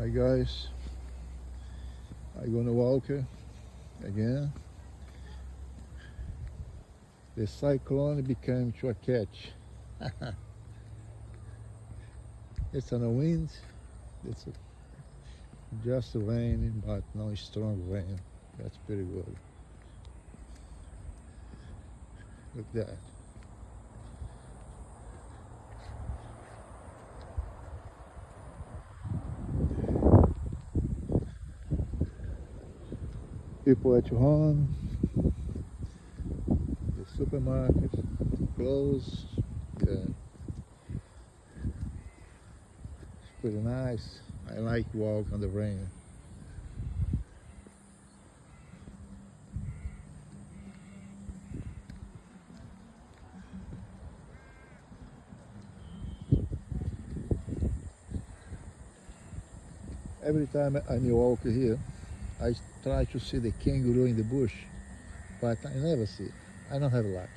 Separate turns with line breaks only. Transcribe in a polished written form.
Hi guys, I'm gonna walk again. The cyclone became to a catch. It's on a wind, it's just raining, but no strong rain. That's pretty good. Look at that. People at home, the supermarket closed. Yeah, it's pretty nice. I like walk on the rain. Every time I'm walk here, I try to see the kangaroo in the bush, but I never see. I don't have luck.